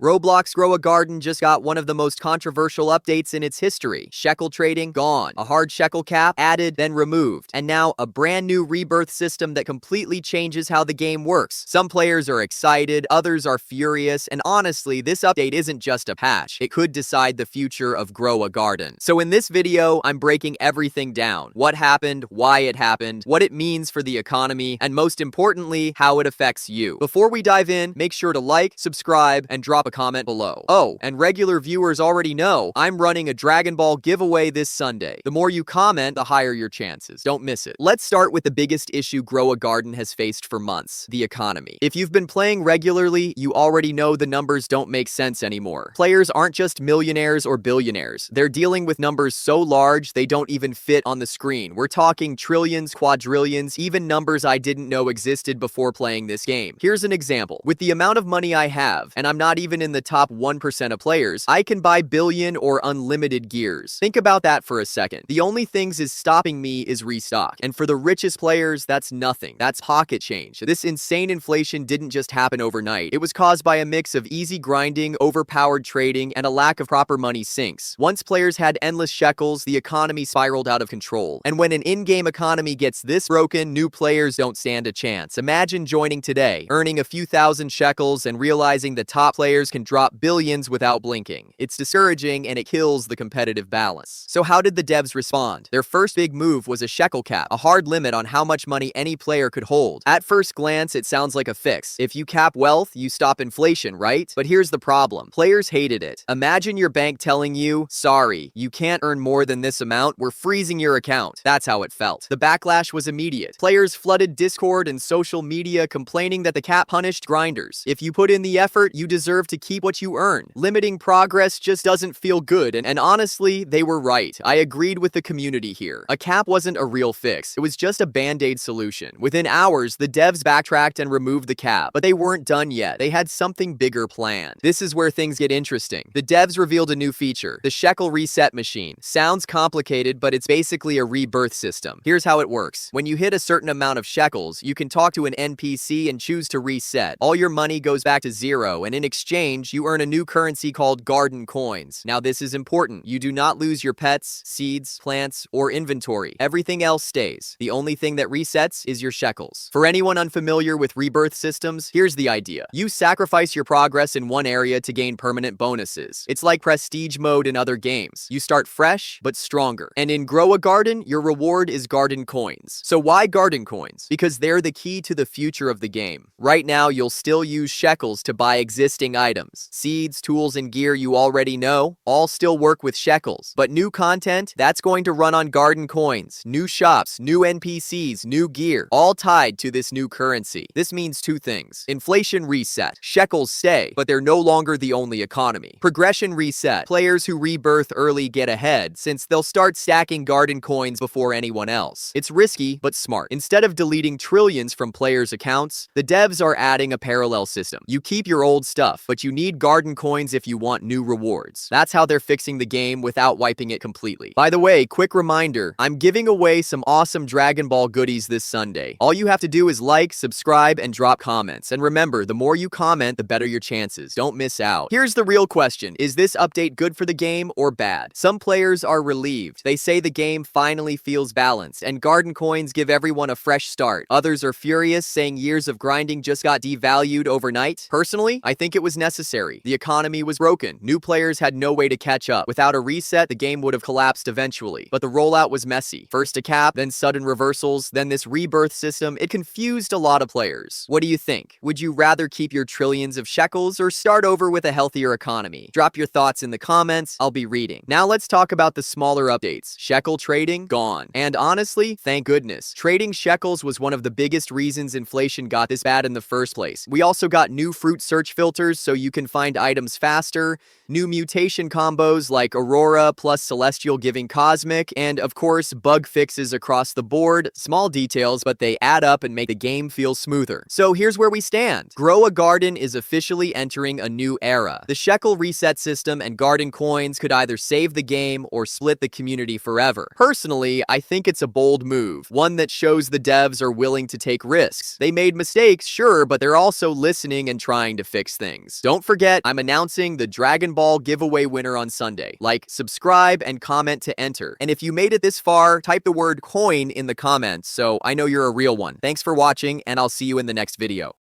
Roblox Grow a Garden just got one of the most controversial updates in its history. Shekel trading gone, a hard shekel cap added then removed, and now a brand new rebirth system that completely changes how the game works. Some players are excited, others are furious, and honestly, this update isn't just a patch. It could decide the future of Grow a Garden. So in this video, I'm breaking everything down. What happened, why it happened, what it means for the economy, and most importantly, how it affects you. Before we dive in, make sure to like, subscribe, and drop a comment below. Oh, and regular viewers already know, I'm running a Dragon Ball giveaway this Sunday. The more you comment, the higher your chances. Don't miss it. Let's start with the biggest issue Grow a Garden has faced for months, the economy. If you've been playing regularly, you already know the numbers don't make sense anymore. Players aren't just millionaires or billionaires. They're dealing with numbers so large, they don't even fit on the screen. We're talking trillions, quadrillions, even numbers I didn't know existed before playing this game. Here's an example. With the amount of money I have, and I'm not even in the top 1% of players, I can buy billion or unlimited gears. Think about that for a second. The only things is stopping me is restock. And for the richest players, that's nothing. That's pocket change. This insane inflation didn't just happen overnight. It was caused by a mix of easy grinding, overpowered trading, and a lack of proper money sinks. Once players had endless shekels, the economy spiraled out of control. And when an in-game economy gets this broken, new players don't stand a chance. Imagine joining today, earning a few thousand shekels, and realizing the top players can drop billions without blinking. It's discouraging and it kills the competitive balance. So how did the devs respond? Their first big move was a shekel cap, a hard limit on how much money any player could hold. At first glance, it sounds like a fix. If you cap wealth, you stop inflation, right? But here's the problem. Players hated it. Imagine your bank telling you, sorry, you can't earn more than this amount, we're freezing your account. That's how it felt. The backlash was immediate. Players flooded Discord and social media complaining that the cap punished grinders. If you put in the effort, you deserve to keep what you earn. Limiting progress just doesn't feel good, and honestly, they were right. I agreed with the community here. A cap wasn't a real fix. It was just a band-aid solution. Within hours, the devs backtracked and removed the cap, but they weren't done yet. They had something bigger planned. This is where things get interesting. The devs revealed a new feature, the shekel reset machine. Sounds complicated, but it's basically a rebirth system. Here's how it works. When you hit a certain amount of shekels, you can talk to an NPC and choose to reset. All your money goes back to zero, and in exchange, you earn a new currency called Garden Coins. Now this is important. You do not lose your pets, seeds, plants, or inventory. Everything else stays. The only thing that resets is your shekels. For anyone unfamiliar with rebirth systems, here's the idea. You sacrifice your progress in one area to gain permanent bonuses. It's like prestige mode in other games. You start fresh, but stronger. And in Grow a Garden, your reward is Garden Coins. So why Garden Coins? Because they're the key to the future of the game. Right now, you'll still use shekels to buy existing items. Seeds, tools, and gear you already know, all still work with shekels. But new content, that's going to run on Garden Coins. New shops, new NPCs, new gear, all tied to this new currency. This means two things. Inflation reset. Shekels stay, but they're no longer the only economy. Progression reset. Players who rebirth early get ahead, since they'll start stacking Garden Coins before anyone else. It's risky, but smart. Instead of deleting trillions from players' accounts, the devs are adding a parallel system. You keep your old stuff, but you need Garden Coins if you want new rewards. That's how they're fixing the game without wiping it completely. By the way, quick reminder, I'm giving away some awesome Dragon Ball goodies this Sunday. All you have to do is like, subscribe, and drop comments. And remember, the more you comment, the better your chances. Don't miss out. Here's the real question. Is this update good for the game or bad? Some players are relieved. They say the game finally feels balanced, and Garden Coins give everyone a fresh start. Others are furious, saying years of grinding just got devalued overnight. Personally, I think it was necessary. The economy was broken. New players had no way to catch up. Without a reset, the game would have collapsed eventually. But the rollout was messy. First a cap, then sudden reversals, then this rebirth system. It confused a lot of players. What do you think? Would you rather keep your trillions of shekels or start over with a healthier economy? Drop your thoughts in the comments. I'll be reading. Now let's talk about the smaller updates. Shekel trading, gone. And honestly, thank goodness. Trading shekels was one of the biggest reasons inflation got this bad in the first place. We also got new fruit search filters so you can find items faster, new mutation combos like Aurora plus Celestial giving Cosmic, and of course, bug fixes across the board. Small details, but they add up and make the game feel smoother. So here's where we stand. Grow a Garden is officially entering a new era. The shekel reset system and Garden Coins could either save the game or split the community forever. Personally, I think it's a bold move, one that shows the devs are willing to take risks. They made mistakes, sure, but they're also listening and trying to fix things. Don't forget, I'm announcing the Dragon Ball giveaway winner on Sunday. Like, subscribe, and comment to enter. And if you made it this far, type the word coin in the comments so I know you're a real one. Thanks for watching, and I'll see you in the next video.